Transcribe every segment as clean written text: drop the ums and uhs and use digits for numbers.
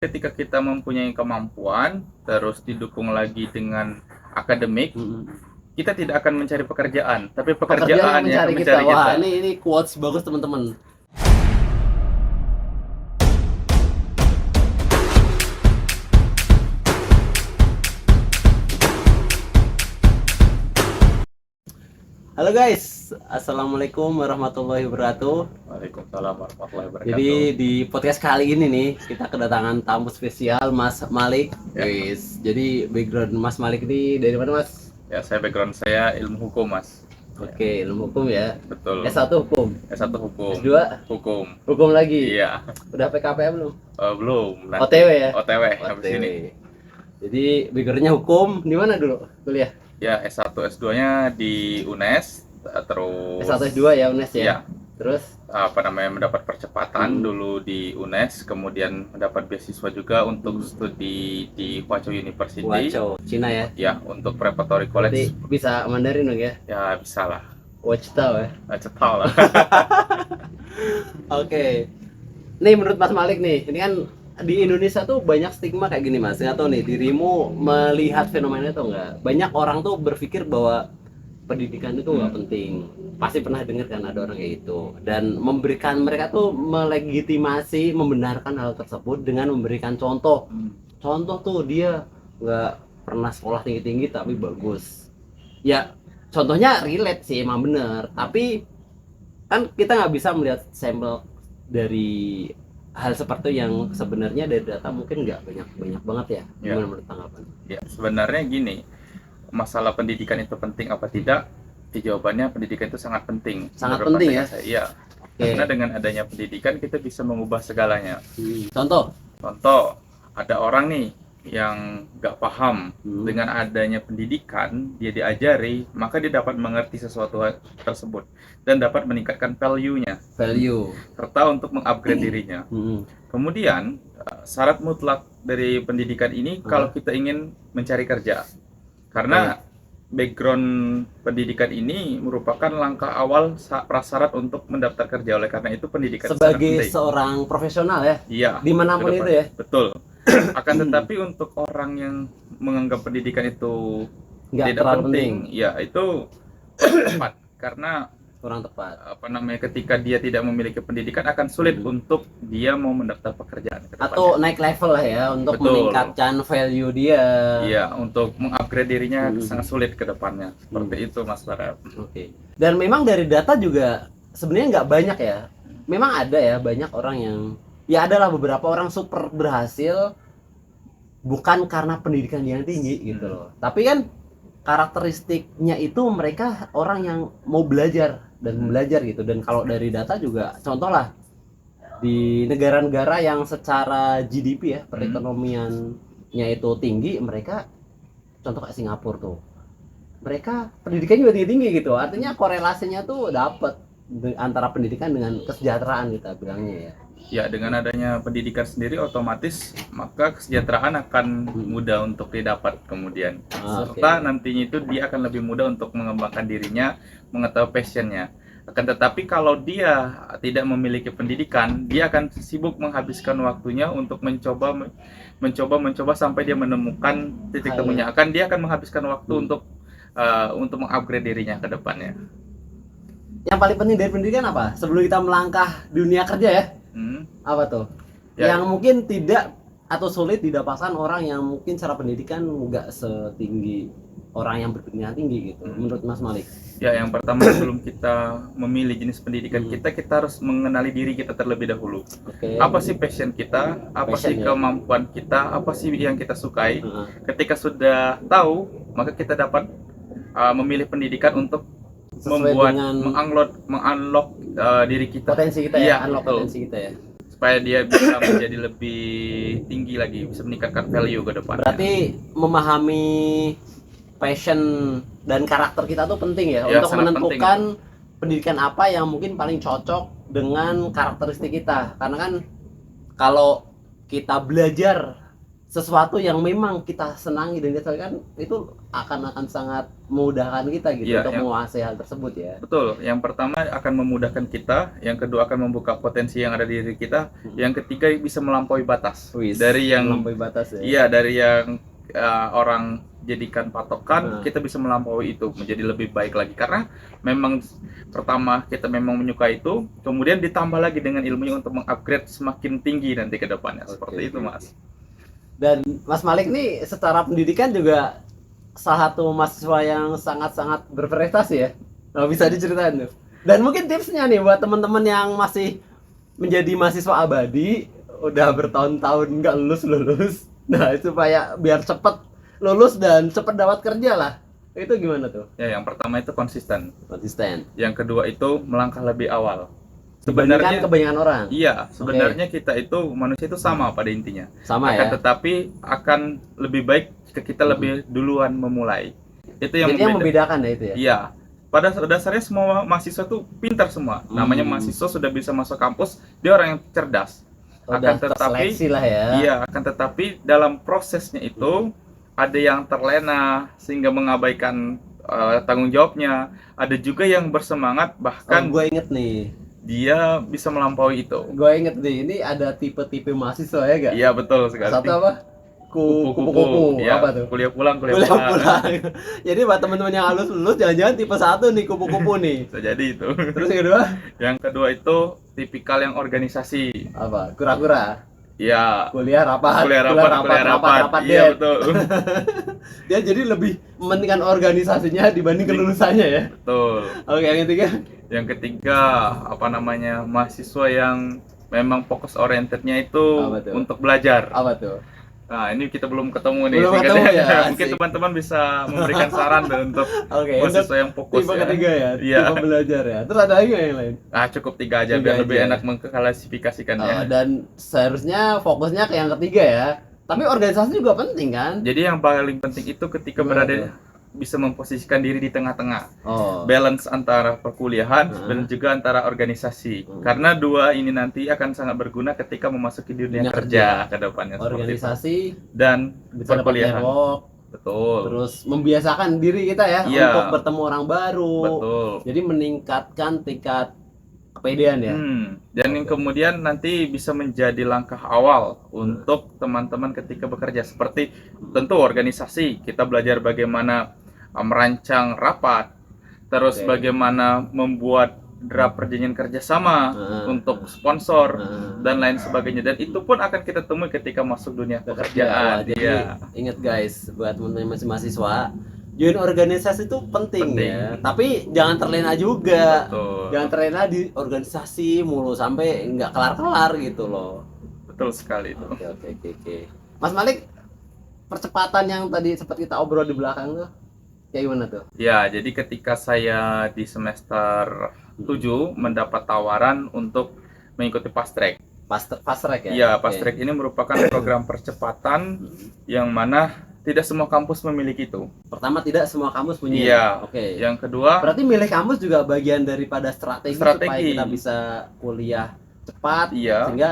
ketika kita mempunyai kemampuan, terus didukung lagi dengan akademik, kita tidak akan mencari pekerjaan, tapi pekerjaan yang mencari mencari kita. Wah, ini quotes bagus teman-teman. Halo guys, assalamualaikum warahmatullahi wabarakatuh. Waalaikumsalam warahmatullahi wabarakatuh. Jadi di podcast kali ini nih kita kedatangan tamu spesial Mas Malik. Ya. Guys, jadi background Mas Malik ini dari mana Mas? Ya, background saya ilmu hukum, Mas. Oke, ilmu hukum ya. Betul. S1 hukum. S1 hukum. S2 hukum. hukum lagi. Iya. Udah PKPM belum? Belum. Nanti. OTW ya? OTW habis OTW. ini. Jadi backgroundnya hukum. Di mana dulu kuliah? Ya, S1 S2-nya di UNES, terus S1 S2 ya UNES ya. Iya. Terus mendapat percepatan dulu di UNES, kemudian mendapat beasiswa juga untuk studi di Huazhou University. Huazhou, Cina ya. Ya, untuk preparatory Berarti college. bisa Mandarin dong ya? Ya, bisa lah. Wachitao ya. Cetal lah. Oke. Nih menurut Mas Malik nih, ini kan di Indonesia tuh banyak stigma kayak gini Mas. Nggak tahu nih dirimu melihat fenomena itu enggak? Banyak orang tuh berpikir bahwa pendidikan itu nggak penting. Pasti pernah dengar kan ada orang kayak gitu. Dan memberikan mereka tuh melegitimasi, membenarkan hal tersebut dengan memberikan contoh. Contoh tuh dia nggak pernah sekolah tinggi-tinggi tapi bagus. Ya contohnya relate sih emang bener. Tapi kan kita nggak bisa melihat sampel dari hal seperti yang sebenarnya dari data mungkin nggak banyak banget ya. Ya. Gimana menurut tanggapan? Ya, sebenarnya gini, masalah pendidikan itu penting apa tidak? Jawabannya pendidikan itu sangat penting. Sangat Menurut penting ya? pandangan saya. Iya. Oke. Karena dengan adanya pendidikan kita bisa mengubah segalanya. Contoh. Contoh, ada orang nih yang nggak paham, Hmm. dengan adanya pendidikan dia diajari, maka dia dapat mengerti sesuatu tersebut dan dapat meningkatkan value-nya Value. serta untuk mengupgrade dirinya. Kemudian syarat mutlak dari pendidikan ini kalau kita ingin mencari kerja, karena background pendidikan ini merupakan langkah awal prasyarat untuk mendaftar kerja. Oleh karena itu pendidikan sangat Sebagai penting. seorang profesional ya, Iya, dimanapun ke depan. itu ya. Betul. Akan tetapi untuk orang yang menganggap pendidikan itu Nggak tidak terlalu penting, ya itu tepat. Karena kurang tepat. ketika dia tidak memiliki pendidikan akan sulit untuk dia mau mendaftar pekerjaan ke depannya. Atau naik level lah ya untuk Betul. meningkatkan value dia. Iya, untuk mengupgrade dirinya sangat sulit ke depannya. Seperti itu, Mas Barat. Oke. Dan memang dari data juga sebenarnya nggak banyak ya. Memang ada ya banyak orang yang ya adalah beberapa orang super berhasil bukan karena pendidikan yang tinggi gitu loh. Tapi kan karakteristiknya itu mereka orang yang mau belajar dan belajar gitu. Dan kalau dari data juga contoh lah di negara-negara yang secara GDP ya perekonomiannya itu tinggi, mereka contoh kayak Singapura tuh. Mereka pendidikannya juga tinggi-tinggi gitu. Artinya korelasinya tuh dapet antara pendidikan dengan kesejahteraan kita bilangnya ya. Ya, dengan adanya pendidikan sendiri otomatis maka kesejahteraan akan mudah untuk didapat kemudian. Serta nantinya itu dia akan lebih mudah untuk mengembangkan dirinya, mengetahui passionnya. Akan tetapi kalau dia tidak memiliki pendidikan, dia akan sibuk menghabiskan waktunya untuk mencoba sampai dia menemukan titik temunya. Dia akan menghabiskan waktu untuk mengupgrade dirinya ke depannya. Yang paling penting dari pendidikan apa? Sebelum kita melangkah dunia kerja ya? Apa tuh? Ya. Yang mungkin tidak atau sulit didapatkan orang yang mungkin secara pendidikan nggak setinggi orang yang berpendidikan tinggi gitu. Menurut Mas Malik? Ya, yang pertama sebelum kita memilih jenis pendidikan kita harus mengenali diri kita terlebih dahulu. Oke. Apa sih passion kita? Apa Passion, sih ya. kemampuan kita? Apa sih yang kita sukai? Ketika sudah tahu, maka kita dapat memilih pendidikan untuk Sesuai membuat dengan mengunlock diri kita. potensi kita Iya, ya, unlock betul. potensi kita ya. Supaya dia bisa menjadi lebih tinggi lagi, bisa meningkatkan value ke depannya. Berarti memahami passion dan karakter kita tuh penting ya, Ya, untuk sangat menentukan pendidikan apa yang mungkin paling cocok dengan karakteristik kita. Karena kan kalau kita belajar sesuatu yang memang kita senangi dan kita kan itu akan sangat memudahkan kita gitu Iya, untuk yang- menguasai hal tersebut ya. Betul, yang pertama akan memudahkan kita, yang kedua akan membuka potensi yang ada di diri kita, yang ketiga bisa melampaui batas. Wis, Dari yang melampaui batas ya. iya, dari yang orang jadikan patokan, Nah. kita bisa melampaui itu menjadi lebih baik lagi karena memang pertama kita memang menyukai itu, kemudian ditambah lagi dengan ilmunya untuk mengupgrade semakin tinggi nanti ke depannya. Oke, Seperti itu, oke, Mas. Dan Mas Malik nih secara pendidikan juga salah satu mahasiswa yang sangat-sangat berprestasi ya. Nah, bisa diceritain tuh. Dan mungkin tipsnya nih buat teman-teman yang masih menjadi mahasiswa abadi, udah bertahun-tahun nggak lulus. Nah, supaya biar cepet lulus dan cepet dapat kerja lah. Itu gimana tuh? Ya, yang pertama itu konsisten. Konsisten. Yang kedua itu melangkah lebih awal. Dibandingkan kebanyakan orang. Iya, sebenarnya kita itu manusia itu sama pada intinya. Sama Akan ya. tetapi akan lebih baik jika kita lebih duluan memulai. Itu yang Jadi yang membedakan ya itu ya. Iya. Pada dasarnya semua mahasiswa tuh pintar semua. Namanya mahasiswa sudah bisa masuk kampus, dia orang yang cerdas. Udah Akan tetapi terseleksi lah ya. iya, akan tetapi dalam prosesnya itu ada yang terlena sehingga mengabaikan tanggung jawabnya. Ada juga yang bersemangat bahkan Gue inget nih. dia bisa melampaui itu. Gue inget nih, ini ada tipe-tipe mahasiswa ya gak? Iya, betul sekali. Satu apa? Kupu-kupu. Ya, Apa tuh? kuliah pulang. Pulang. Jadi buat teman-teman yang halus lulus jangan-jangan tipe 1 nih, kupu-kupu nih. Bisa jadi itu. Terus yang kedua? Yang kedua itu tipikal yang organisasi. Apa? Kura-kura. Ya, Kuliah rapat. kuliah rapat. Iya, Dad. betul. Dia jadi lebih mementingkan organisasinya dibanding kelulusannya ya. Betul. Oke, yang ketiga. Yang ketiga, mahasiswa yang memang fokus orientednya itu Apa tuh? untuk belajar. Apa tuh? Nah, ini kita belum ketemu nih. Belum ketemu ya, Mungkin asik. teman-teman bisa memberikan saran tuh untuk Oke, mahasiswa yang fokus tipe ya. ketiga ya, Iya. tipe belajar ya. Terus ada lagi nggak yang lain? Ah, cukup 3 aja Tiga biar lebih aja. enak mengklasifikasikannya. Dan seharusnya fokusnya ke yang ketiga ya. Tapi organisasi juga penting kan? Jadi yang paling penting itu ketika Gimana berada tuh? bisa memposisikan diri di tengah-tengah. Oh. Balance antara perkuliahan Heeh. dan juga antara organisasi. Hmm. Karena dua ini nanti akan sangat berguna ketika memasuki dunia Dunia kerja ke depannya seperti itu. Organisasi Dan bisa dapat perkuliahan. network, Betul. terus membiasakan diri kita ya Iya. untuk bertemu orang baru. Betul. Jadi meningkatkan tingkat kepedean ya. Dan yang kemudian nanti bisa menjadi langkah awal untuk teman-teman ketika bekerja. Seperti tentu organisasi, kita belajar bagaimana merancang rapat, terus Oke. bagaimana membuat draft perjanjian kerjasama untuk sponsor dan lain sebagainya. Dan itu pun akan kita temui ketika masuk dunia Wah, pekerjaan. jadi Iya. ingat guys, buat teman-teman masih mahasiswa, join organisasi itu penting, Penting. ya. Tapi jangan terlena juga. Betul. Jangan terlena di organisasi mulu sampai nggak kelar-kelar gitu loh. Betul sekali itu. Oke. Mas Malik, percepatan yang tadi sempat kita obrol di belakang tuh, kayak gimana tuh? Ya, jadi ketika saya di semester 7 mendapat tawaran untuk mengikuti fast track. Fast track ya? Iya, Oke. fast track ini merupakan program percepatan yang mana tidak semua kampus memiliki itu. Pertama, tidak semua kampus punya. Iya. Oke. Yang kedua, Berarti milih kampus juga bagian daripada strategi supaya Strategi. kita bisa kuliah cepat, Iya. sehingga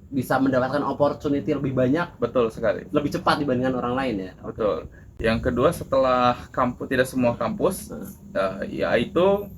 bisa mendapatkan opportunity lebih banyak, betul sekali. lebih cepat dibandingkan orang lain ya. Oke. Betul. Yang kedua, setelah kampus, tidak semua kampus, yaitu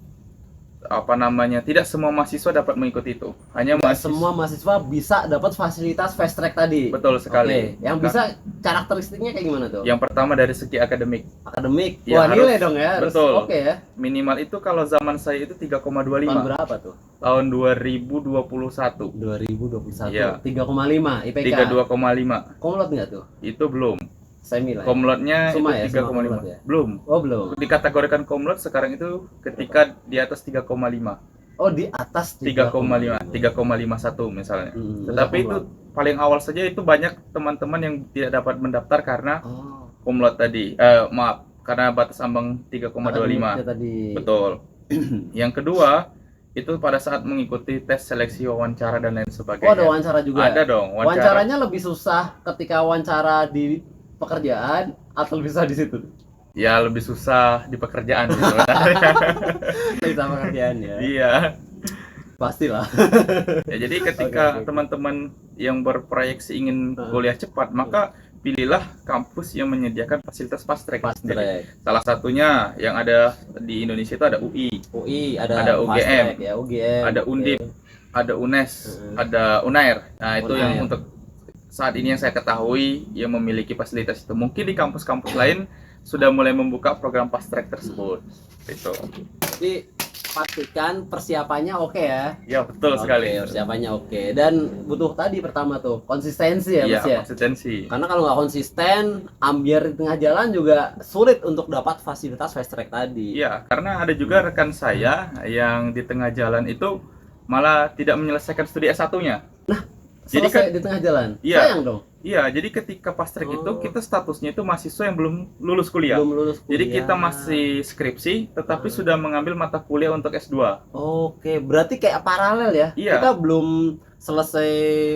tidak semua mahasiswa dapat mengikuti itu. Hanya Nggak mahasiswa. semua mahasiswa bisa dapat fasilitas fast track tadi. Betul sekali. Oke. Yang bisa karakteristiknya kayak gimana tuh? Yang pertama dari segi akademik, Akademik. Ya, Wah, harus- nilai dong ya. Harus betul. oke ya. minimal itu kalau zaman saya itu 3,25 Tahun berapa tuh? tahun 2021. 2021. Iya. 3,5 IPK. 32,5 Komlot nggak tuh? itu belum. Semi lah. Ya? Komlotnya Suma itu ya, suma 3,5. komlot ya? Belum. Oh, belum. Dikategorikan komlot sekarang itu ketika di atas 3,5. Oh, di atas 3,5, 3,51 misalnya. Tetapi itu komlot. paling awal saja itu banyak teman-teman yang tidak dapat mendaftar karena Oh. komlot tadi. Maaf, karena batas ambang 3,25. Akademiknya tadi. Betul. Yang kedua, itu pada saat mengikuti tes seleksi wawancara dan lain Oh, sebagainya. ada wawancara juga. Ada dong, wawancara. Wawancaranya lebih susah ketika wawancara di pekerjaan atau lebih susah di situ? Ya lebih susah di pekerjaan sih sebenarnya. Lebih sama pekerjaan ya. Iya. Pastilah. Ya, jadi ketika Oke. teman-teman yang berproyeksi ingin kuliah cepat, maka pilihlah kampus yang menyediakan fasilitas fast track. Fast Jadi, track. salah satunya yang ada di Indonesia itu ada UI, UI, ada fast UGM, track ya, UGM, ada oke. Undip, ada UNES, ada Unair. Nah, itu yang Unair. untuk saat ini yang saya ketahui yang memiliki fasilitas itu. Mungkin di kampus-kampus lain sudah mulai membuka program fast track tersebut. Itu. Jadi pastikan persiapannya oke ya. Ya, betul sekali. Persiapannya oke. Dan butuh tadi pertama tuh konsistensi ya, Iya, Mas ya. konsistensi. Karena kalau nggak konsisten, ambiar di tengah jalan juga sulit untuk dapat fasilitas fast track tadi. Iya, karena ada juga rekan saya yang di tengah jalan itu malah tidak menyelesaikan studi S1-nya. Jadi Selesai di tengah jalan. Iya. Sayang dong. Iya, jadi ketika fast track itu kita statusnya itu mahasiswa yang belum lulus kuliah. Belum lulus kuliah. Jadi kita masih skripsi, tetapi sudah mengambil mata kuliah untuk S2. Oke, berarti kayak paralel ya. Iya. Kita belum selesai,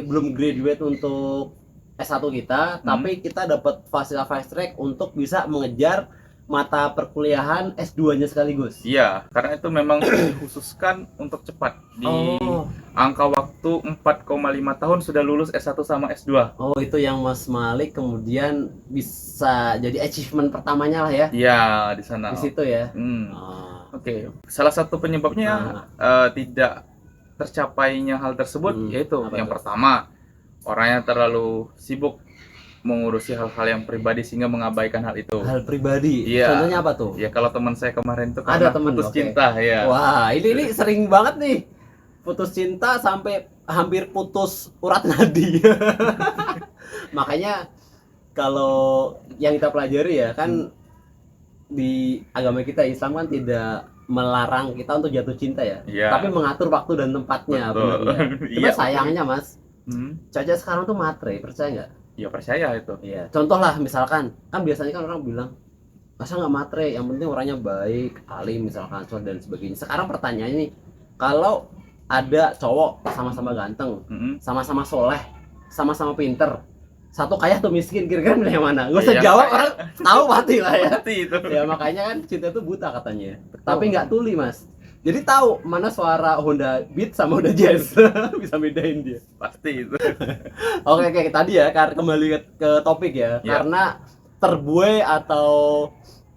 belum graduate untuk S1 kita, tapi kita dapat fasilitas fast track untuk bisa mengejar mata perkuliahan S2-nya sekaligus. Iya, karena itu memang dikhususkan untuk cepat. Di Oh. angka waktu 4,5 tahun sudah lulus S1 sama S2. Oh, itu yang Mas Malik kemudian bisa jadi achievement pertamanya lah ya. Iya, di sana. Di situ ya. Hmm. Oh. Oke, salah satu penyebabnya tidak tercapainya hal tersebut yaitu apa yang tuh? pertama, orangnya terlalu sibuk mengurusi hal-hal yang pribadi sehingga mengabaikan hal itu. Hal pribadi. Iya. Contohnya apa tuh? Ya kalau teman saya kemarin itu Ada karena temen, putus oke. cinta ya. Wah, ini sering banget nih. Putus cinta sampai hampir putus urat nadi. Makanya kalau yang kita pelajari ya kan di agama kita Islam kan tidak melarang kita untuk jatuh cinta ya, Iya. tapi mengatur waktu dan tempatnya. Betul. Benar. Cuma Iya. sayangnya Mas, Hmm. cewek sekarang tuh matre, percaya nggak? Ya percaya itu. Iya. Contoh lah misalkan, kan biasanya kan orang bilang masa nggak matre, yang penting orangnya baik, alim misalkan, dan sebagainya. Sekarang pertanyaannya nih, kalau ada cowok sama-sama ganteng, Mm-mm. sama-sama soleh, sama-sama pinter, satu kaya tuh miskin, kira-kira milih yang mana? Gak usah Yang jawab, kaya. orang tahu mati lah ya. Pasti itu. Ya makanya kan cinta itu buta katanya, tapi nggak tuli Mas. Jadi tahu mana suara Honda Beat sama Honda Jazz. Bisa bedain dia. Pasti itu. Oke, tadi ya, kembali ke topik ya. Ya. Karena terbuai atau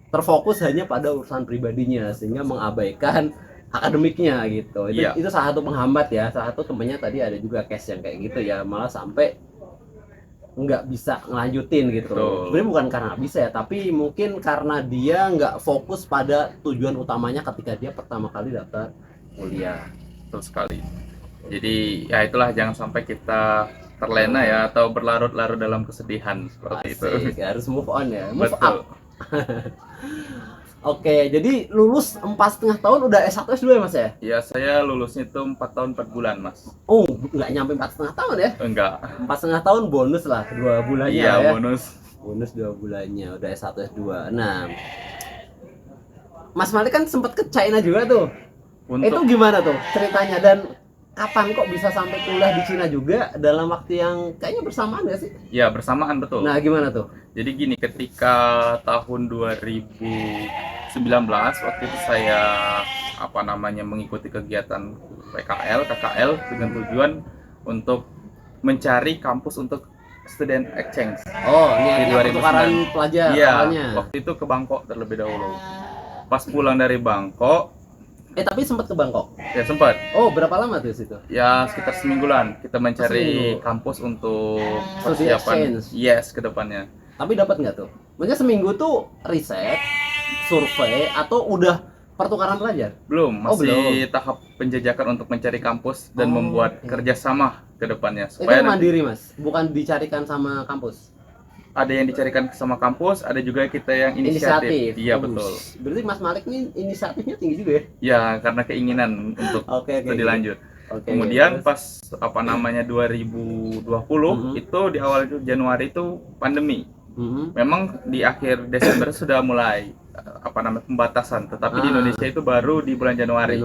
terfokus hanya pada urusan pribadinya sehingga mengabaikan akademiknya gitu. Ya. Itu salah satu penghambat ya. Salah satu temennya tadi ada juga case yang kayak gitu ya, malah sampai nggak bisa ngelanjutin gitu. Betul. Sebenarnya bukan karena nggak bisa ya, tapi mungkin karena dia nggak fokus pada tujuan utamanya ketika dia pertama kali daftar kuliah. Betul sekali. Jadi ya itulah, jangan sampai kita terlena ya atau berlarut-larut dalam kesedihan seperti itu. Asik, harus move on ya, move Betul. up. Oke, jadi lulus 4,5 tahun udah S1 S2 ya Mas ya? Ya saya lulusnya itu 4 tahun 4 bulan Mas. Oh, nggak nyampe 4,5 tahun ya? Enggak. 4,5 tahun bonus lah 2 bulannya Iya, ya. bonus. Bonus 2 bulannya udah S1 S2. Nah, Mas Malik kan sempat ke China juga tuh. Itu Untuk gimana tuh ceritanya, dan kapan kok bisa sampai kuliah di Cina juga dalam waktu yang kayaknya bersamaan gak sih? ya bersamaan betul. Nah, gimana tuh? Jadi gini, ketika tahun 2019 waktu itu saya mengikuti kegiatan KKL dengan tujuan untuk mencari kampus untuk student exchange. Oh, Di ini 2009. pertukaran pelajar Iya, awalnya. waktu itu ke Bangkok terlebih dahulu. Pas pulang dari Bangkok, Tapi sempat ke Bangkok. ya sempat Oh, berapa lama tuh situ? ya sekitar semingguan kita mencari Seminggu. kampus untuk Studi persiapan exchange. ke depannya. Tapi dapat nggak tuh? Maksudnya seminggu tuh riset, survei, atau udah pertukaran pelajar? Belum, Oh, masih tahap penjajakan untuk mencari kampus dan Oh, membuat oke. kerjasama ke depannya Itu supaya nanti mandiri Mas, bukan dicarikan sama kampus. ada yang dicarikan sama kampus, ada juga kita yang inisiatif. Iya Bagus. betul. Berarti Mas Malik nih inisiatifnya tinggi juga ya? Ya karena keinginan untuk Oke. studi lanjut. Oke. Kemudian Terus? pas 2020 Mhm. itu di awal itu Januari itu pandemi. Mhm. Memang di akhir Desember sudah mulai pembatasan, tetapi di Ah. Indonesia itu baru di bulan Januari.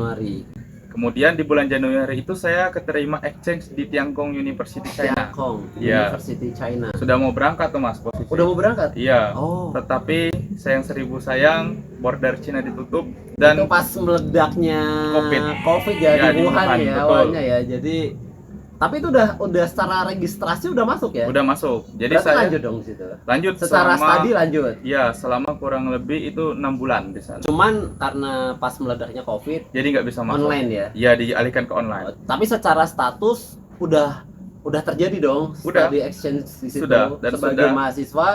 Kemudian di bulan Januari itu saya keterima exchange di Tiangong University China. Tiangong Iya. University China. Sudah mau berangkat tuh Mas posisi. Udah mau berangkat? Iya. Oh. Tetapi sayang seribu sayang border Cina ditutup Itu dan pas meledaknya COVID. ya, Ya, di di Wuhan Wuhan, ya betul. awalnya ya. Jadi Tapi itu udah secara registrasi udah masuk ya? Udah masuk. Jadi berarti saya lanjut dong di situ. lanjut Secara selama, studi lanjut. ya selama kurang lebih itu 6 bulan di sana. Cuman karena pas meledaknya COVID Jadi nggak bisa masuk. online ya. Ya dialihkan ke online. Tapi secara status udah terjadi dong. Udah. Study exchange di situ Sudah, dan sebagai sudah. mahasiswa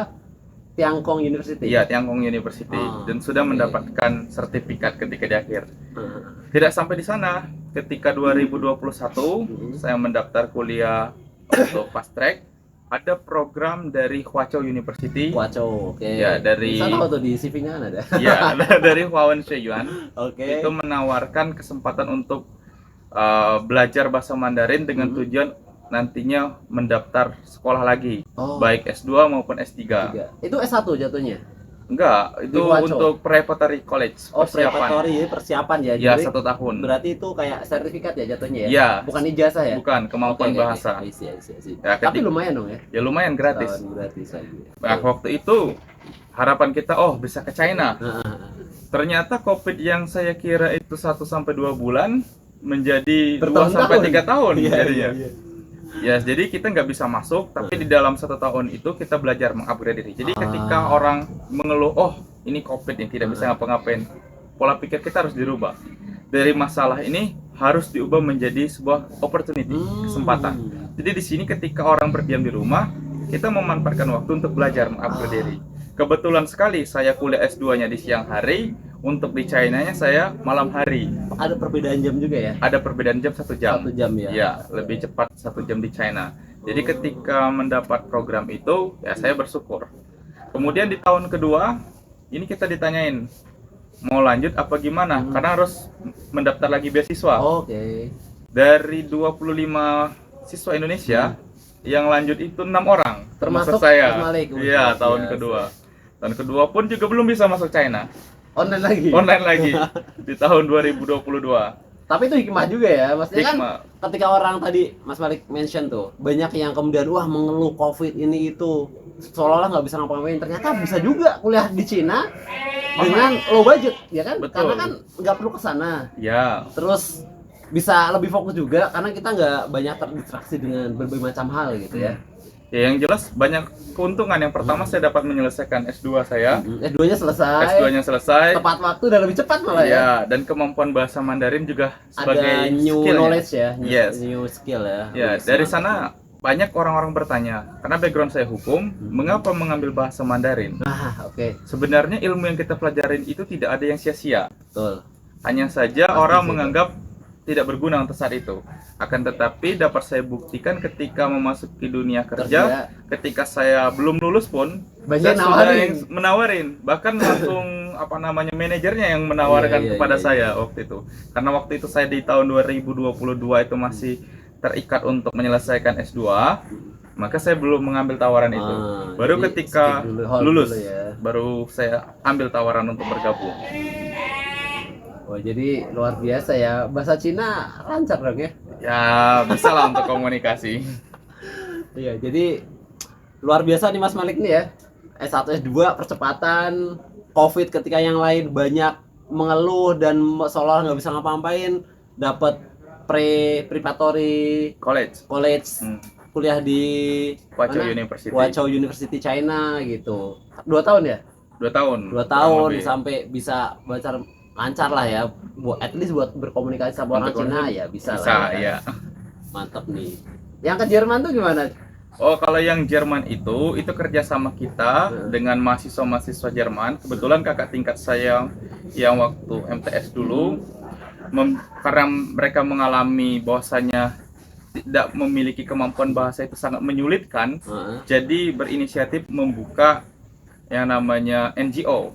Tiangkong University. Iya, Tiangkong University, dan sudah oke. mendapatkan sertifikat ketika di akhir. Ah, Tidak sampai di sana, ketika 2021 saya mendaftar kuliah untuk fast track, ada program dari Huazhou University. Waco, oke. Ya, dari- Bisa tahu tuh di CV-nya ada. Ya, dari Huawei Yuan. Oke. Itu menawarkan kesempatan untuk belajar bahasa Mandarin dengan tujuan nantinya mendaftar sekolah lagi, Oh, baik S2 maupun S3. tiga. Itu S1 jatuhnya. Enggak, itu Di Huazhou? untuk preparatory college, Oh, persiapan. preparatory persiapan ya. Ya, Jadi 1 tahun. berarti itu kayak sertifikat ya jatuhnya ya. Ya, Bukan ijazah ya. bukan kemampuan Oke, oke, bahasa. oke. I see, I see, I see. Ya, Tapi ketika- lumayan dong ya. Ya lumayan gratis. Tahun gratis lagi. Nah, waktu itu harapan kita bisa ke China. Ah, Ternyata Covid yang saya kira itu 1 sampai 2 bulan menjadi 2 Bertahun-tahun. sampai 3 tahun Iya, jadinya. iya, iya. Ya, jadi kita nggak bisa masuk, tapi di dalam 1 tahun itu kita belajar mengupgrade diri. Jadi ketika Ah. orang mengeluh, ini Covid yang tidak bisa ngapa-ngapain, pola pikir kita harus dirubah. Dari masalah ini harus diubah menjadi sebuah opportunity, kesempatan. Jadi di sini ketika orang berdiam di rumah, kita memanfaatkan waktu untuk belajar mengupgrade diri. Kebetulan sekali saya kuliah S2-nya di siang hari, untuk di China-nya saya malam hari. Ada perbedaan jam juga ya? Ada perbedaan jam 1 jam. 1 jam ya. Ya, lebih cepat 1 jam di China. Jadi ketika mendapat program itu, ya saya bersyukur. Kemudian di tahun kedua, ini kita ditanyain mau lanjut apa gimana, karena harus mendaftar lagi beasiswa. Oke. Dari 25 siswa Indonesia, yang lanjut itu 6 orang, Termasuk saya. Mas Malik. Iya, Luar tahun biasa. kedua. Tahun kedua pun juga belum bisa masuk China. Online lagi. Online lagi di tahun 2022. Tapi itu hikmah juga ya. Maksudnya kan Hikmah. ketika orang tadi Mas Malik mention tuh, banyak yang kemudian wah mengeluh Covid ini itu seolah-olah nggak bisa ngapa-ngapain. Ternyata bisa juga kuliah di Cina dengan low budget, ya kan? Betul. Karena kan nggak perlu ke sana. Ya, Terus bisa lebih fokus juga karena kita nggak banyak terdistraksi dengan berbagai macam hal gitu ya. ya yang jelas banyak keuntungan. Yang pertama saya dapat menyelesaikan S2 saya. S2-nya selesai. S2-nya selesai. Tepat waktu dan lebih cepat malah ya. Ya, dan kemampuan bahasa Mandarin juga sebagai Ada new skill-nya. knowledge ya, Yes. new skill ya. Ya, Wih, dari mantap. sana banyak orang-orang bertanya, karena background saya hukum, mengapa mengambil bahasa Mandarin? Ah, oke, Sebenarnya ilmu yang kita pelajarin itu tidak ada yang sia-sia. betul. Hanya saja Pasti orang sih, menganggap tidak berguna untuk saat itu. Akan tetapi dapat saya buktikan ketika memasuki dunia kerja, ketika saya belum lulus pun Banyak saya sudah yang menawarin, bahkan langsung manajernya yang menawarkan Iya, iya, kepada iya, saya waktu itu. Karena waktu itu saya di tahun 2022 itu masih terikat untuk menyelesaikan S2, maka saya belum mengambil tawaran itu. Baru jadi ketika skip dulu, hold lulus, dulu ya. baru saya ambil tawaran untuk bergabung. Oh, jadi luar biasa ya. Bahasa Cina lancar dong ya. Ya, bisa lah untuk komunikasi. Iya, jadi luar biasa nih Mas Malik nih ya. S1, S2 percepatan, Covid ketika yang lain banyak mengeluh dan seolah nggak bisa ngapa-ngapain, dapat preparatory College. college, kuliah di Huazhou mana? University. Huazhou University China gitu. 2 tahun ya? 2 tahun. 2 kurang tahun lebih. sampai bisa baca lancar lah ya. At least buat berkomunikasi sama orang Untuk Cina komunikasi. ya bisa, Bisa, lah ya. ya. Mantap nih. Yang ke Jerman tuh gimana? Oh, kalau yang Jerman itu kerja sama kita dengan mahasiswa-mahasiswa Jerman. Kebetulan kakak tingkat saya yang waktu MTS dulu, karena mereka mengalami bahwasanya tidak memiliki kemampuan bahasa itu sangat menyulitkan, jadi berinisiatif membuka yang namanya NGO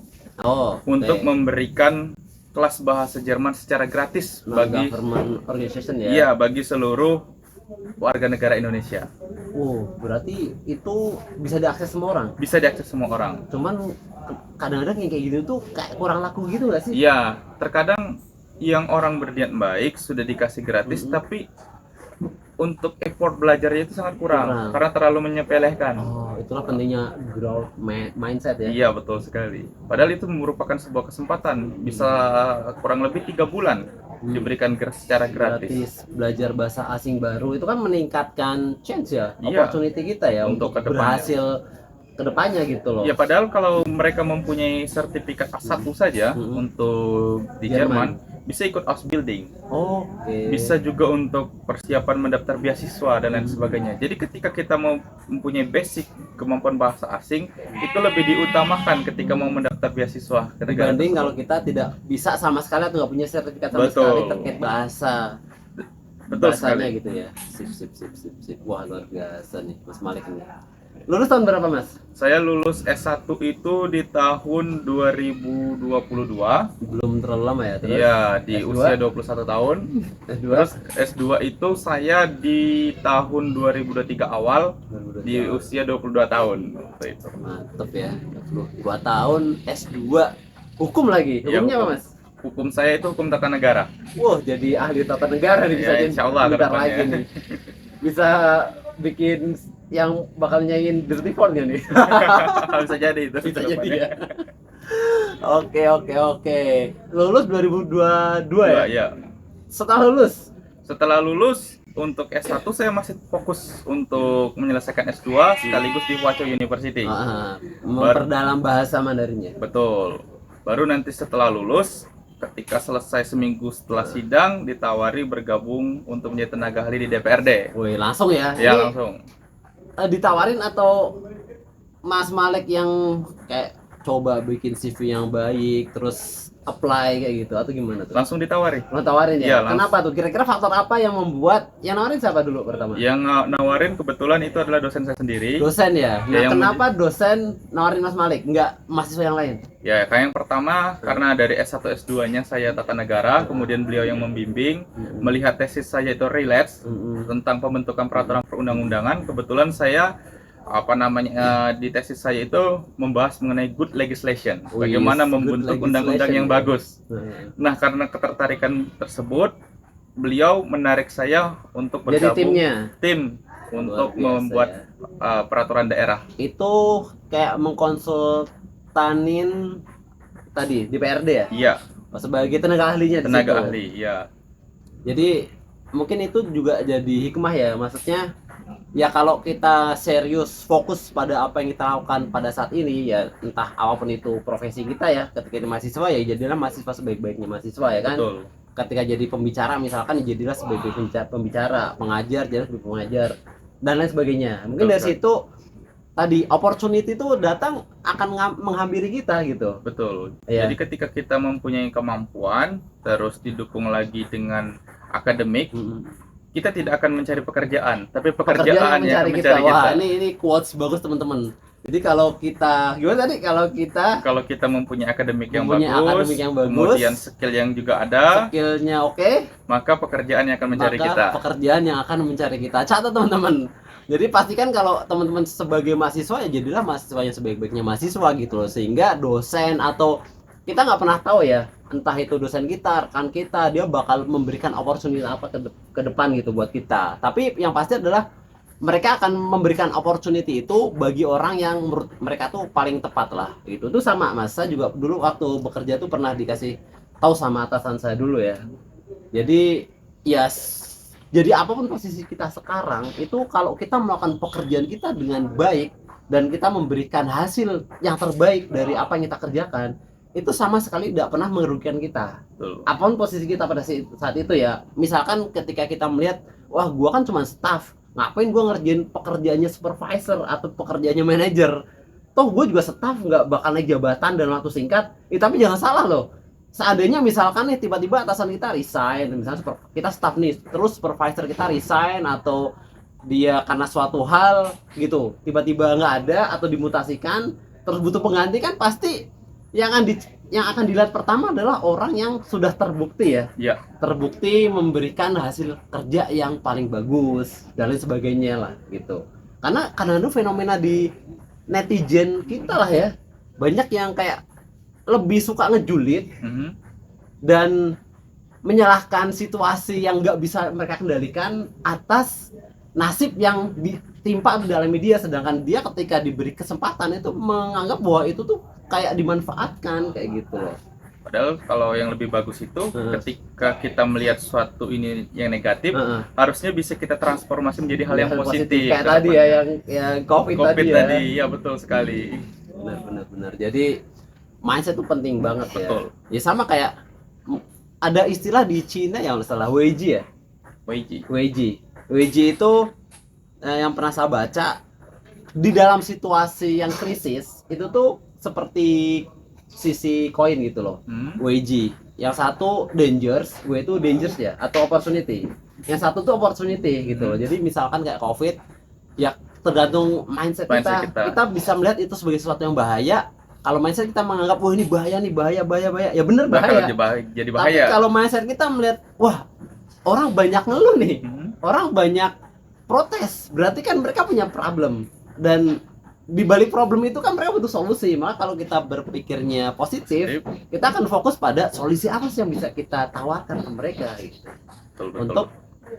untuk memberikan kelas bahasa Jerman secara gratis bagi government organization ya. iya, bagi seluruh warga negara Indonesia. Berarti itu bisa diakses semua orang. Bisa diakses semua orang. Cuman kadang-kadang yang kayak gitu tuh kayak kurang laku gitu gak sih? Iya, terkadang yang orang berniat baik sudah dikasih gratis, tapi untuk effort belajarnya itu sangat kurang. Karena terlalu menyepelekan. Itulah pentingnya growth mindset ya. Iya, betul sekali. Padahal itu merupakan sebuah kesempatan, bisa kurang lebih 3 bulan diberikan secara gratis. Belajar bahasa asing baru itu kan meningkatkan chance ya, Iya. opportunity kita ya Untuk untuk kedepannya. berhasil kedepannya gitu loh. Ya padahal kalau mereka mempunyai sertifikat A1 saja untuk di Jerman bisa ikut Ausbildung. Oke. Bisa juga untuk persiapan mendaftar beasiswa dan lain sebagainya. Jadi ketika kita mau mempunyai basic kemampuan bahasa asing, itu lebih diutamakan ketika mau mendaftar beasiswa ke negara Dibanding tersebut. kalau kita tidak bisa sama sekali atau nggak punya sertifikat sama Betul. sekali terkait bahasa. Betul Bahasanya sekali. gitu ya. Sip. Wah, luar biasa nih Mas Malik ini. Lulus tahun berapa, Mas? Saya lulus S1 itu di tahun 2022. Belum terlalu lama ya, terus? Iya, di S2? usia 21 tahun. S2? Terus S2 itu saya di tahun 2023 awal di usia 22 tahun. Waktu itu. Mantep ya. 22 tahun S2. Hukum lagi. Iya, Hukumnya apa, hukum. Mas? Hukum saya itu hukum tata negara. Wah, jadi ahli tata negara nih bisa Ya, jadi insya Allah ke bentar depannya. lagi nih. Bisa bikin yang bakal nyanyiin Dirty Phone gak nih? Bisa jadi itu. Bisa ke jadi depannya. ya. Oke. Lulus 2022 ya? Ya. Setelah lulus? Setelah lulus untuk S1 saya masih fokus untuk menyelesaikan S2 sekaligus di Hwa Chong University. Memperdalam bahasa Mandarinnya. Betul. Baru nanti setelah lulus, ketika selesai seminggu setelah sidang, ditawari bergabung untuk menjadi tenaga ahli di DPRD. Woi, langsung ya? Ya, Ini, langsung. ditawarin atau Mas Malik yang kayak coba bikin CV yang baik, terus apply kayak gitu atau gimana tuh? Langsung ditawari. Lo tawarin Iya, ya? Kenapa tuh? Kira-kira faktor apa yang membuat yang nawarin siapa dulu pertama? Yang nawarin kebetulan itu adalah dosen saya sendiri. Dosen ya? Nah, Ya, yang kenapa dosen nawarin Mas Malik? Enggak mahasiswa yang lain? Ya, kayak yang pertama karena dari S1 S2-nya saya tata negara, kemudian beliau yang membimbing, melihat tesis saya itu relate tentang pembentukan peraturan perundang-undangan. Kebetulan saya di tesis saya itu membahas mengenai good legislation, bagaimana membentuk undang-undang yang bagus. Nah, karena ketertarikan tersebut, beliau menarik saya untuk Jadi bergabung tim untuk Luar biasa membuat peraturan daerah. itu kayak mengkonsultanin tadi di PRD ya? Iya, Sebagai tenaga ahlinya di tenaga situ. ahli, ya. Jadi mungkin itu juga jadi hikmah ya, maksudnya ya kalau kita serius fokus pada apa yang kita lakukan pada saat ini ya, entah apapun itu profesi kita ya, ketika jadi mahasiswa ya jadilah mahasiswa sebaik-baiknya mahasiswa ya kan. Betul. Ketika jadi pembicara misalkan ya jadilah sebagai pembicara, pengajar jadi sebagai pengajar dan lain sebagainya. Mungkin Betul, dari situ tadi opportunity itu datang akan menghampiri kita gitu. Betul. Iya. Jadi ketika kita mempunyai kemampuan, terus didukung lagi dengan akademik, kita tidak akan mencari pekerjaan, tapi pekerjaan yang mencari mencari kita. Wah, ini quotes bagus teman-teman. Jadi kalau kita gimana tadi? Kalau kita mempunyai akademik yang Mempunyai bagus, akademik yang bagus, kemudian skill yang juga ada, skillnya oke, maka pekerjaan yang akan mencari maka kita. pekerjaan yang akan mencari kita. Catat teman-teman. Jadi pastikan kalau teman-teman sebagai mahasiswa ya jadilah mahasiswa yang sebaik-baiknya mahasiswa gitu loh, sehingga dosen atau kita nggak pernah tahu ya, entah itu dosen kita, rekan kita, dia bakal memberikan opportunity apa ke depan gitu buat kita. Tapi yang pasti adalah mereka akan memberikan opportunity itu bagi orang yang menurut mereka tuh paling tepat lah. Itu tuh sama Mas, saya juga dulu waktu bekerja tuh pernah dikasih tahu sama atasan saya dulu ya. Jadi ya jadi apapun posisi kita sekarang itu kalau kita melakukan pekerjaan kita dengan baik dan kita memberikan hasil yang terbaik dari apa yang kita kerjakan, itu sama sekali tidak pernah merugikan kita. Betul. Apapun posisi kita pada saat itu ya. Misalkan ketika kita melihat, wah gua kan cuma staff, ngapain gua ngerjain pekerjaannya supervisor atau pekerjaannya manajer? Toh gue juga staff, nggak bakal naik jabatan dalam waktu singkat. Tapi jangan salah loh. Seandainya misalkan nih tiba-tiba atasan kita resign, misalnya kita staff nih, terus supervisor kita resign atau dia karena suatu hal gitu tiba-tiba nggak ada atau dimutasikan, terus butuh pengganti, kan pasti yang akan dilihat pertama adalah orang yang sudah terbukti ya, Ya, terbukti memberikan hasil kerja yang paling bagus dan lain sebagainya lah gitu. Karena kadang-kadang fenomena di netizen kita lah ya, banyak yang kayak lebih suka ngejulit dan menyalahkan situasi yang nggak bisa mereka kendalikan atas nasib yang ditimpa di dalam media, sedangkan dia ketika diberi kesempatan itu menganggap bahwa itu tuh kayak dimanfaatkan kayak gitu loh. Padahal kalau yang lebih bagus itu ketika kita melihat suatu ini yang negatif, harusnya bisa kita transformasi menjadi hal yang positif. Kayak tadi ya yang COVID tadi ya. Ya betul sekali. Benar. Jadi mindset itu penting banget ya. Betul. Ya sama kayak ada istilah di Cina yang salah Weiji ya. Weiji itu yang pernah saya baca, di dalam situasi yang krisis itu tuh seperti sisi koin gitu loh. Weiji. Yang satu dangerous, W itu dangerous ya, atau opportunity. Yang satu tuh opportunity gitu loh. Jadi misalkan kayak COVID, ya tergantung mindset kita. Kita bisa melihat itu sebagai sesuatu yang bahaya. Kalau mindset kita menganggap wah ini bahaya nih, bahaya. Ya bener bahaya. Jadi bahaya. Tapi kalau mindset kita melihat wah orang banyak ngeluh nih, orang banyak protes, berarti kan mereka punya problem. Dan di balik problem itu kan mereka butuh solusi. Maka kalau kita berpikirnya positif, kita akan fokus pada solusi apa sih yang bisa kita tawarkan ke mereka gitu. Betul. Untuk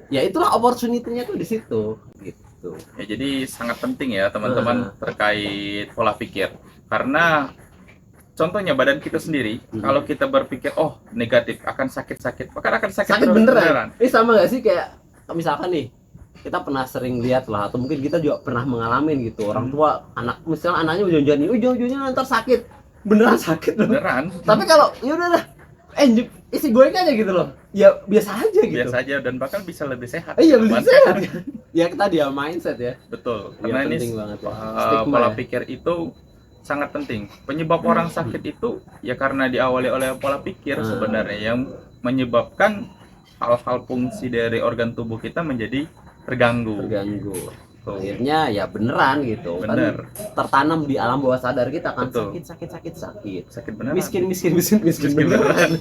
ya itulah opportunity-nya tuh di situ gitu. Ya jadi sangat penting ya teman-teman terkait pola pikir. Karena contohnya badan kita sendiri, kalau kita berpikir oh negatif akan sakit, maka akan sakit beneran. Ini sama nggak sih kayak misalkan nih kita pernah sering lihat lah, atau mungkin kita juga pernah mengalami gitu, orang tua anak misalnya anaknya hujan-hujannya ntar sakit, beneran sakit loh. Beneran. Tapi kalau ya udah isi gue aja gitu loh, ya biasa aja gitu. Biasa aja dan bahkan bisa lebih sehat. Iya lebih sehat. Ya kita dia mindset ya. Betul. Ya, karena ini pola pikir itu sangat penting. Penyebab orang sakit itu ya karena diawali oleh pola pikir sebenarnya yang menyebabkan hal-hal fungsi dari organ tubuh kita menjadi terganggu. Akhirnya ya beneran gitu. Bener. Kan tertanam di alam bawah sadar kita kan. Betul. Sakit beneran. Miskin beneran.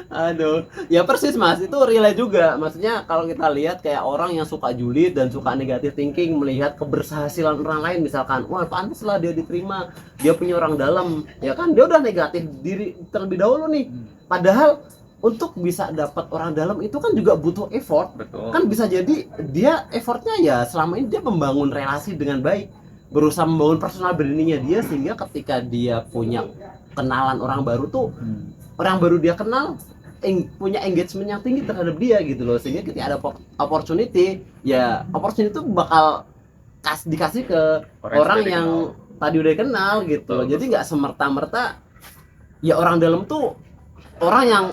Aduh, ya persis Mas, itu relate juga. Maksudnya kalau kita lihat kayak orang yang suka julid dan suka negative thinking, melihat keberhasilan orang lain misalkan, wah pantas lah dia diterima, dia punya orang dalam, ya kan dia udah negatif diri terlebih dahulu nih. Padahal untuk bisa dapat orang dalam itu kan juga butuh effort. Betul. Kan bisa jadi dia effortnya ya selama ini dia membangun relasi dengan baik, berusaha membangun personal brandingnya dia, sehingga ketika dia punya kenalan orang baru tuh orang baru dia kenal punya engagement yang tinggi terhadap dia gitu loh, sehingga ketika ada opportunity itu bakal dikasih ke orang yang tadi udah kenal gitu loh. Jadi nggak semerta-merta ya orang dalam tuh orang yang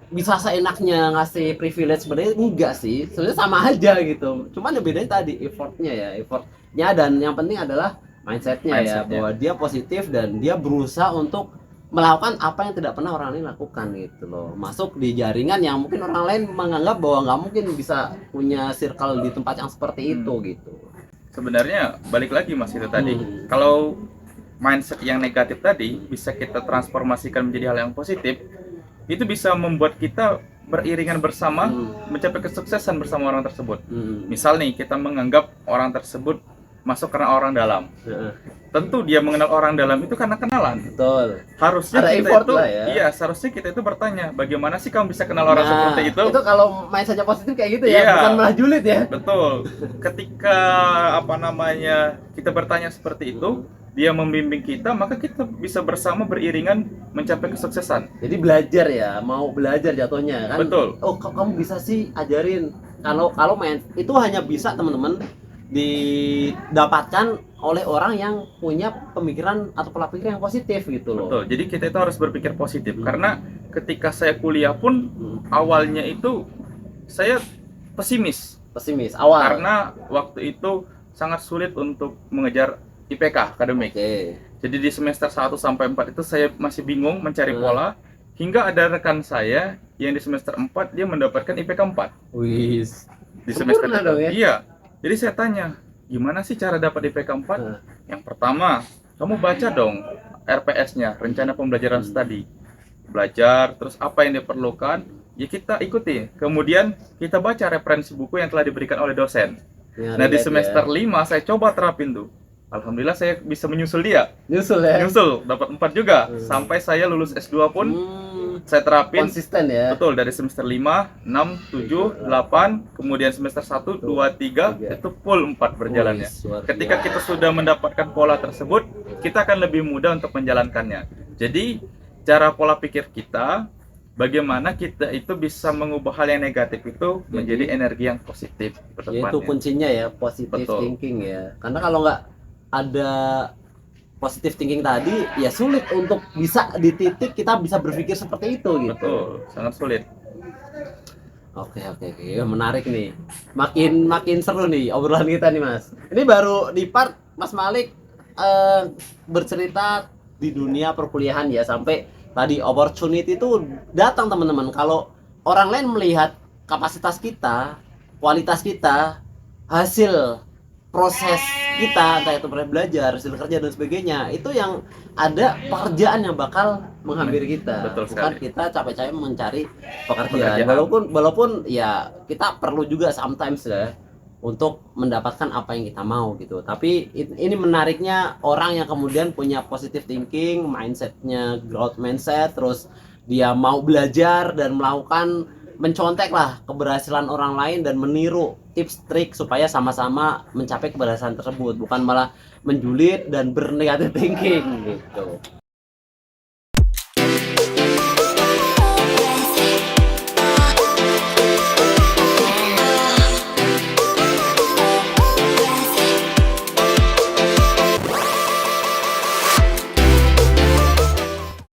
bisa seenaknya ngasih privilege, sebenarnya enggak sih, sebenarnya sama aja gitu, cuman ya bedanya tadi effortnya dan yang penting adalah mindsetnya ya, bahwa dia positif dan dia berusaha untuk melakukan apa yang tidak pernah orang lain lakukan gitu loh, masuk di jaringan yang mungkin orang lain menganggap bahwa nggak mungkin bisa punya circle di tempat yang seperti itu gitu. Sebenarnya balik lagi Mas itu tadi, kalau mindset yang negatif tadi bisa kita transformasikan menjadi hal yang positif, itu bisa membuat kita beriringan bersama mencapai kesuksesan bersama orang tersebut. Misal nih kita menganggap orang tersebut masuk karena orang dalam. Tentu dia mengenal orang dalam itu karena kenalan. Betul. Harusnya ada kita itu, seharusnya kita itu bertanya, bagaimana sih kamu bisa kenal orang seperti itu? Itu kalau mindsetnya positif kayak gitu ya, bukan malah julid ya. Betul. Ketika kita bertanya seperti itu, dia membimbing kita, maka kita bisa bersama beriringan mencapai kesuksesan. Jadi belajar ya, mau belajar jatuhnya kan. Betul. Oh, kamu bisa sih ajarin. Kalau main itu hanya bisa teman-teman didapatkan oleh orang yang punya pemikiran atau pola pikir yang positif gitu loh. Betul. Jadi kita itu harus berpikir positif karena ketika saya kuliah pun awalnya itu saya pesimis awal. Karena waktu itu sangat sulit untuk mengejar IPK akademik. Jadi di semester 1 sampai 4 itu saya masih bingung mencari pola, hingga ada rekan saya yang di semester 4 dia mendapatkan IPK 4. Di semester dong, ya? Iya. Jadi saya tanya, gimana sih cara dapat IPK 4? Yang pertama, kamu baca dong RPS-nya, rencana pembelajaran studi. Belajar, terus apa yang diperlukan, ya kita ikuti. Kemudian kita baca referensi buku yang telah diberikan oleh dosen. Nah di semester 5 saya coba terapin tuh. Alhamdulillah saya bisa menyusul dia. Nyusul, dapat 4 juga. Sampai saya lulus S2 pun saya terapin konsisten ya. Betul, dari semester 5, 6, 7, 8, kemudian semester 1, 2, 3 itu full 4 berjalannya. Ketika kita sudah mendapatkan pola tersebut, kita akan lebih mudah untuk menjalankannya. Jadi cara pola pikir kita, bagaimana kita itu bisa mengubah hal yang negatif itu menjadi energi yang positif ke Yaitu depannya. kuncinya ya, positive Betul. thinking ya. Karena kalau nggak ada positive thinking tadi, ya sulit untuk bisa di titik kita bisa berpikir seperti itu gitu. Betul, sangat sulit. Oke, menarik nih. Makin seru nih obrolan kita nih Mas. Ini baru di part Mas Malik bercerita di dunia perkuliahan ya, sampai tadi opportunity itu datang teman-teman. Kalau orang lain melihat kapasitas kita, kualitas kita, hasil proses kita, entah itu belajar, hasil kerja dan sebagainya, itu yang ada pekerjaan yang bakal menghampiri kita. Betul Bukan sekali. kita capek-capek mencari Pekerjaan. walaupun ya kita perlu juga sometimes ya untuk mendapatkan apa yang kita mau gitu. Tapi ini menariknya orang yang kemudian punya positive thinking, mindsetnya growth mindset, terus dia mau belajar dan melakukan, mencontek lah keberhasilan orang lain dan meniru tips trik supaya sama-sama mencapai keberhasilan tersebut, bukan malah menjulit dan bernegatif thinking gitu.